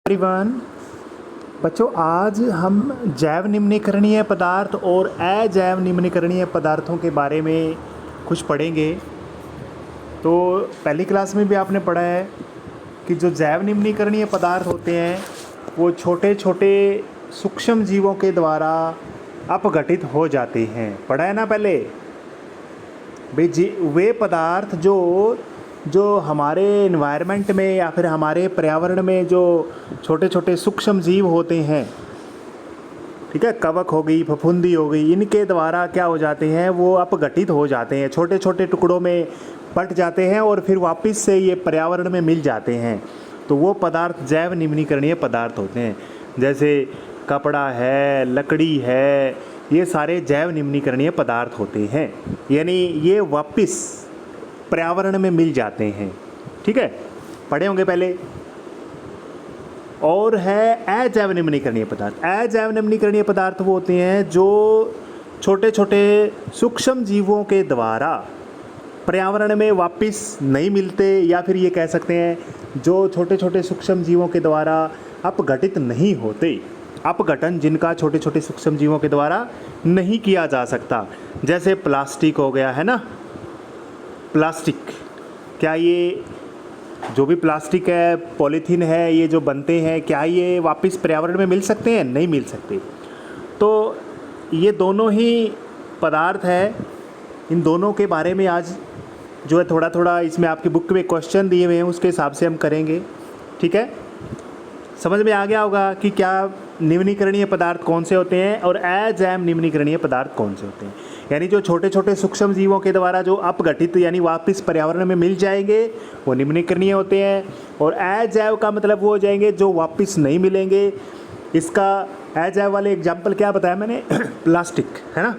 Everyone, बच्चों आज हम जैव निम्नीकरणीय पदार्थ और अजैव निम्नीकरणीय पदार्थों के बारे में कुछ पढ़ेंगे। तो पहली क्लास में भी आपने पढ़ा है कि जो जैव निम्नीकरणीय पदार्थ होते हैं वो छोटे छोटे सूक्ष्म जीवों के द्वारा अपघटित हो जाते हैं। पढ़ा है ना पहले भाई वे पदार्थ जो हमारे एनवायरनमेंट में या फिर हमारे पर्यावरण में जो छोटे छोटे सूक्ष्म जीव होते हैं, ठीक है, कवक हो गई, फफूंदी हो गई, इनके द्वारा क्या हो जाते हैं, वो अपघटित हो जाते हैं, छोटे छोटे टुकड़ों में बट जाते हैं और फिर वापस से ये पर्यावरण में मिल जाते हैं। तो वो पदार्थ जैव निम्नीकरणीय पदार्थ होते हैं। जैसे कपड़ा है, लकड़ी है, ये सारे जैव निम्नीकरणीय पदार्थ होते हैं, यानी ये वापस पर्यावरण में मिल जाते हैं। ठीक है, पढ़े होंगे पहले। और है अजैव निम्नीकरणीय पदार्थ। अजैव निम्नीकरणीय पदार्थ वो होते हैं जो छोटे छोटे सूक्ष्म जीवों के द्वारा पर्यावरण में वापस नहीं मिलते, या फिर ये कह सकते हैं जो छोटे छोटे सूक्ष्म जीवों के द्वारा अपघटित नहीं होते। अपघटन जिनका छोटे छोटे सूक्ष्म जीवों के द्वारा नहीं किया जा सकता। जैसे प्लास्टिक हो गया है ना, प्लास्टिक, क्या ये जो भी प्लास्टिक है, पॉलीथीन है, ये जो बनते हैं, क्या ये वापस पर्यावरण में मिल सकते हैं? नहीं मिल सकते। तो ये दोनों ही पदार्थ है, इन दोनों के बारे में आज जो है थोड़ा थोड़ा इसमें आपकी बुक में क्वेश्चन दिए हुए हैं, उसके हिसाब से हम करेंगे। ठीक है, समझ में आ गया होगा कि क्या निम्नीकरणीय पदार्थ कौन से होते हैं और अजैव निम्नीकरणीय पदार्थ कौन से होते हैं। यानी जो छोटे छोटे सूक्ष्म जीवों के द्वारा जो अपघटित यानी वापस पर्यावरण में मिल जाएंगे वो निम्नीकरणीय होते हैं, और अजैव का मतलब वो हो जाएंगे जो वापस नहीं मिलेंगे। इसका अजैव वाले एग्जाम्पल क्या बताया मैंने प्लास्टिक है ना,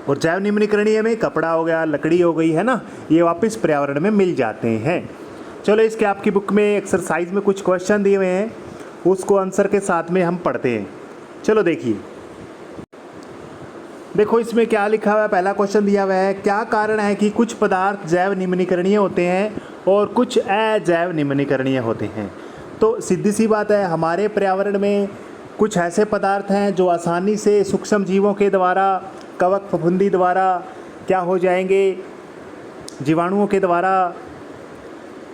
और जैव निम्नीकरणीय में कपड़ा हो गया, लकड़ी हो गई है ना, ये वापस पर्यावरण में मिल जाते हैं। चलो इसके आपकी बुक में एक्सरसाइज में कुछ क्वेश्चन दिए हुए हैं, उसको आंसर के साथ में हम पढ़ते हैं। चलो देखिए, देखो इसमें क्या लिखा हुआ है। पहला क्वेश्चन दिया हुआ है, क्या कारण है कि कुछ पदार्थ जैव निम्नीकरणीय होते हैं और कुछ अजैव निम्नीकरणीय होते हैं। तो सीधी सी बात है, हमारे पर्यावरण में कुछ ऐसे पदार्थ हैं जो आसानी से सूक्ष्म जीवों के द्वारा, कवक फफूंदी द्वारा क्या हो जाएंगे, जीवाणुओं के द्वारा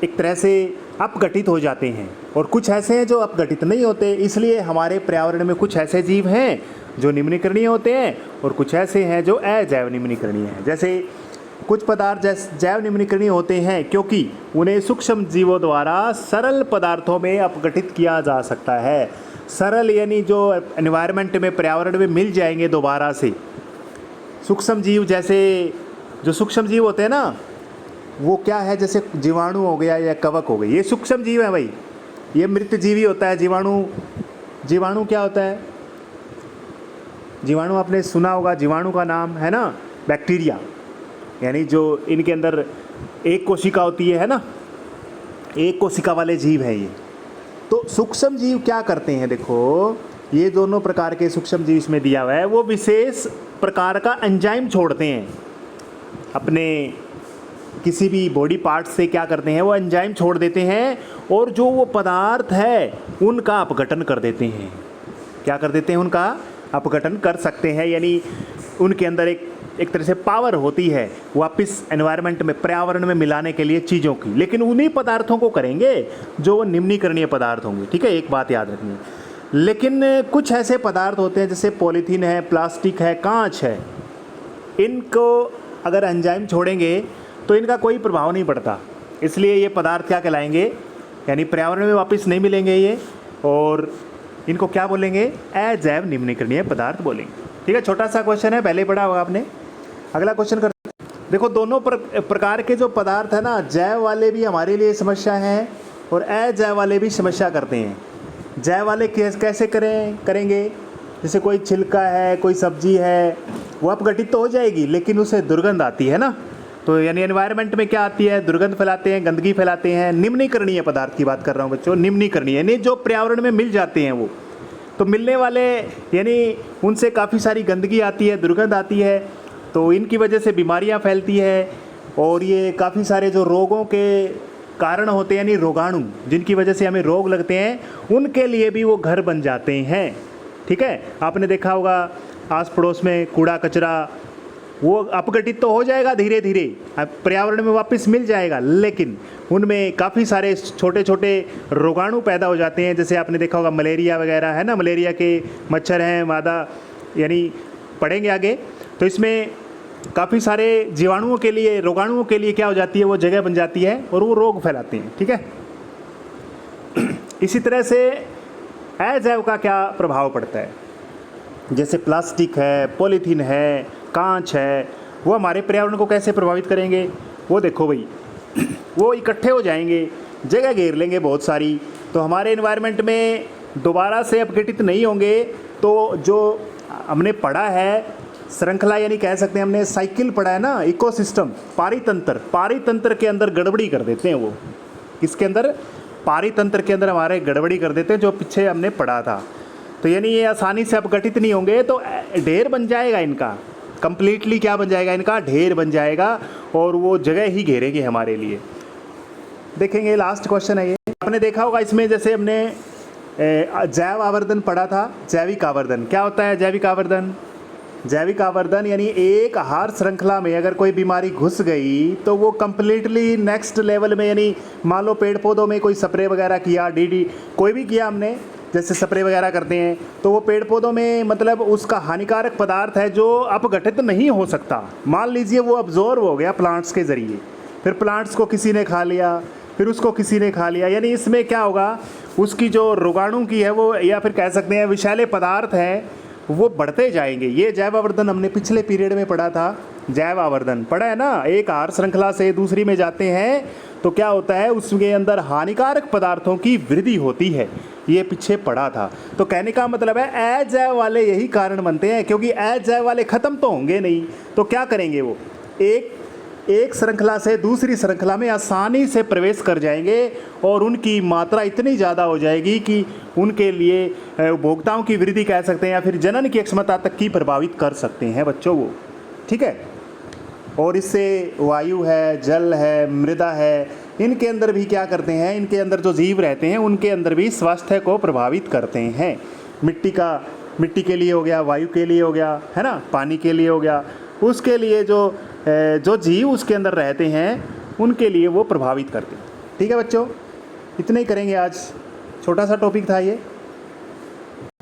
एक तरह से अपघटित हो जाते हैं, और कुछ ऐसे हैं जो अपघटित नहीं होते। इसलिए हमारे पर्यावरण में कुछ ऐसे जीव हैं जो निम्नीकरणीय होते हैं और कुछ ऐसे हैं जो अजैव निम्नीकरणीय हैं। जैसे कुछ पदार्थ जैव निम्नीकरणीय होते हैं क्योंकि उन्हें सूक्ष्म जीवों द्वारा सरल पदार्थों में अपघटित किया जा सकता है। सरल यानी जो एनवायरनमेंट में, पर्यावरण में मिल जाएंगे दोबारा से। सूक्ष्म जीव, जैसे जो सूक्ष्म जीव होते हैं ना, वो क्या है, जैसे जीवाणु हो गया या कवक हो गई, ये सूक्ष्म जीव है भाई। ये मृत जीवी होता है जीवाणु। जीवाणु क्या होता है? जीवाणु आपने सुना होगा, जीवाणु का नाम है ना बैक्टीरिया, यानी जो इनके अंदर एक कोशिका होती है ना, एक कोशिका वाले जीव है ये। तो सूक्ष्म जीव क्या करते हैं, देखो ये दोनों प्रकार के सूक्ष्म जीव इसमें दिया हुआ है, वो विशेष प्रकार का एंजाइम छोड़ते हैं अपने किसी भी बॉडी पार्ट से। क्या करते हैं, वो एंजाइम छोड़ देते हैं और जो वो पदार्थ है उनका अपघटन कर देते हैं। क्या कर देते हैं, उनका अपघटन कर सकते हैं, यानी उनके अंदर एक तरह से पावर होती है वापस एनवायरनमेंट में, पर्यावरण में मिलाने के लिए चीज़ों की। लेकिन उन्हीं पदार्थों को करेंगे जो निम्नीकरणीय पदार्थ होंगे। ठीक है, एक बात याद रखनी है। लेकिन कुछ ऐसे पदार्थ होते हैं जैसे पॉलीथीन है, प्लास्टिक है, कांच है, इनको अगर एंजाइम छोड़ेंगे तो इनका कोई प्रभाव नहीं पड़ता। इसलिए ये पदार्थ क्या कहलाएंगे, यानी पर्यावरण में वापस नहीं मिलेंगे ये, और इनको क्या बोलेंगे, अजैव निम्नीकरणीय पदार्थ बोलेंगे। ठीक है, छोटा सा क्वेश्चन है, पहले पढ़ा होगा आपने। अगला क्वेश्चन करते हैं। देखो दोनों प्रकार के जो पदार्थ है ना, जैव वाले भी हमारे लिए समस्या हैं और अजैव वाले भी समस्या करते हैं। जैव वाले कैसे करेंगे, जैसे कोई छिलका है, कोई सब्जी है, वो अपघटित तो हो जाएगी लेकिन उससे दुर्गंध आती है ना, तो यानी एनवायरनमेंट में क्या आती है, दुर्गंध फैलाते हैं, गंदगी फैलाते हैं। निम्नीकरणीय पदार्थ की बात कर रहा हूँ बच्चों, निम्नीकरणीय यानी जो पर्यावरण में मिल जाते हैं वो। तो मिलने वाले यानी उनसे काफ़ी सारी गंदगी आती है, दुर्गंध आती है, तो इनकी वजह से बीमारियाँ फैलती है, और ये काफ़ी सारे जो रोगों के कारण होते हैं, यानी रोगाणु, जिनकी वजह से हमें रोग लगते हैं, उनके लिए भी वो घर बन जाते हैं। ठीक है, आपने देखा होगा आस पड़ोस में कूड़ा कचरा वो अपघटित तो हो जाएगा धीरे धीरे, पर्यावरण में वापस मिल जाएगा, लेकिन उनमें काफ़ी सारे छोटे छोटे रोगाणु पैदा हो जाते हैं। जैसे आपने देखा होगा मलेरिया वगैरह है ना, मलेरिया के मच्छर हैं मादा, यानी पढ़ेंगे आगे। तो इसमें काफ़ी सारे जीवाणुओं के लिए, रोगाणुओं के लिए क्या हो जाती है, वो जगह बन जाती है और वो रोग फैलाती हैं। ठीक है, इसी तरह से अजैव का क्या प्रभाव पड़ता है, जैसे प्लास्टिक है, पॉलीथीन है, कांच है, वो हमारे पर्यावरण को कैसे प्रभावित करेंगे। वो देखो भाई, वो इकट्ठे हो जाएंगे, जगह घेर लेंगे बहुत सारी, तो हमारे एनवायरनमेंट में दोबारा से अपघटित नहीं होंगे। तो जो हमने पढ़ा है श्रृंखला, यानी कह सकते हैं हमने साइकिल पढ़ा है ना, इकोसिस्टम, पारितंत्र के अंदर गड़बड़ी कर देते हैं। वो किसके अंदर, पारितंत्र के अंदर हमारे गड़बड़ी कर देते हैं, जो पीछे हमने पढ़ा था। तो यानी ये आसानी से अपघटित नहीं होंगे, तो ढेर बन जाएगा इनका, कंप्लीटली क्या बन जाएगा इनका, ढेर बन जाएगा, और वो जगह ही घेरेंगे हमारे लिए। देखेंगे लास्ट क्वेश्चन है ये, आपने देखा होगा इसमें, जैसे हमने जैव आवर्धन पढ़ा था, जैविक आवर्धन क्या होता है। जैविक आवर्धन, जैविक आवर्धन यानी एक आहार श्रृंखला में अगर कोई बीमारी घुस गई तो वो कंप्लीटली नेक्स्ट लेवल में, यानी मान लो पेड़ पौधों में कोई स्प्रे वगैरह किया, डीडी कोई भी किया हमने, जैसे स्प्रे वगैरह करते हैं, तो वो पेड़ पौधों में मतलब उसका हानिकारक पदार्थ है जो अपघटित नहीं हो सकता। मान लीजिए वो अब्जॉर्ब हो गया प्लांट्स के ज़रिए, फिर प्लांट्स को किसी ने खा लिया, फिर उसको किसी ने खा लिया, यानी इसमें क्या होगा, उसकी जो रोगाणु की है वो, या फिर कह सकते हैं विषैले पदार्थ हैं, वो बढ़ते जाएंगे। ये जैव आवर्धन हमने पिछले पीरियड में पढ़ा था, जैव आवर्धन पढ़ा है ना। एक आहार श्रृंखला से दूसरी में जाते हैं तो क्या होता है, उसके अंदर हानिकारक पदार्थों की वृद्धि होती है, ये पीछे पढ़ा था। तो कहने का मतलब है अजैव वाले यही कारण बनते हैं, क्योंकि अजैव वाले ख़त्म तो होंगे नहीं, तो क्या करेंगे, वो एक श्रृंखला से दूसरी श्रृंखला में आसानी से प्रवेश कर जाएंगे, और उनकी मात्रा इतनी ज़्यादा हो जाएगी कि उनके लिए उपभोक्ताओं की वृद्धि कह सकते हैं, या फिर जनन की क्षमता तक की प्रभावित कर सकते हैं बच्चों वो। ठीक है, और इससे वायु है, जल है, मृदा है, इनके अंदर भी क्या करते हैं, इनके अंदर जो जीव रहते हैं उनके अंदर भी स्वास्थ्य को प्रभावित करते हैं। मिट्टी के लिए हो गया, वायु के लिए हो गया, है ना, पानी के लिए हो गया, उसके लिए जो जीव उसके अंदर रहते हैं उनके लिए वो प्रभावित करते हैं। ठीक है बच्चों, इतना ही करेंगे आज, छोटा सा टॉपिक था ये।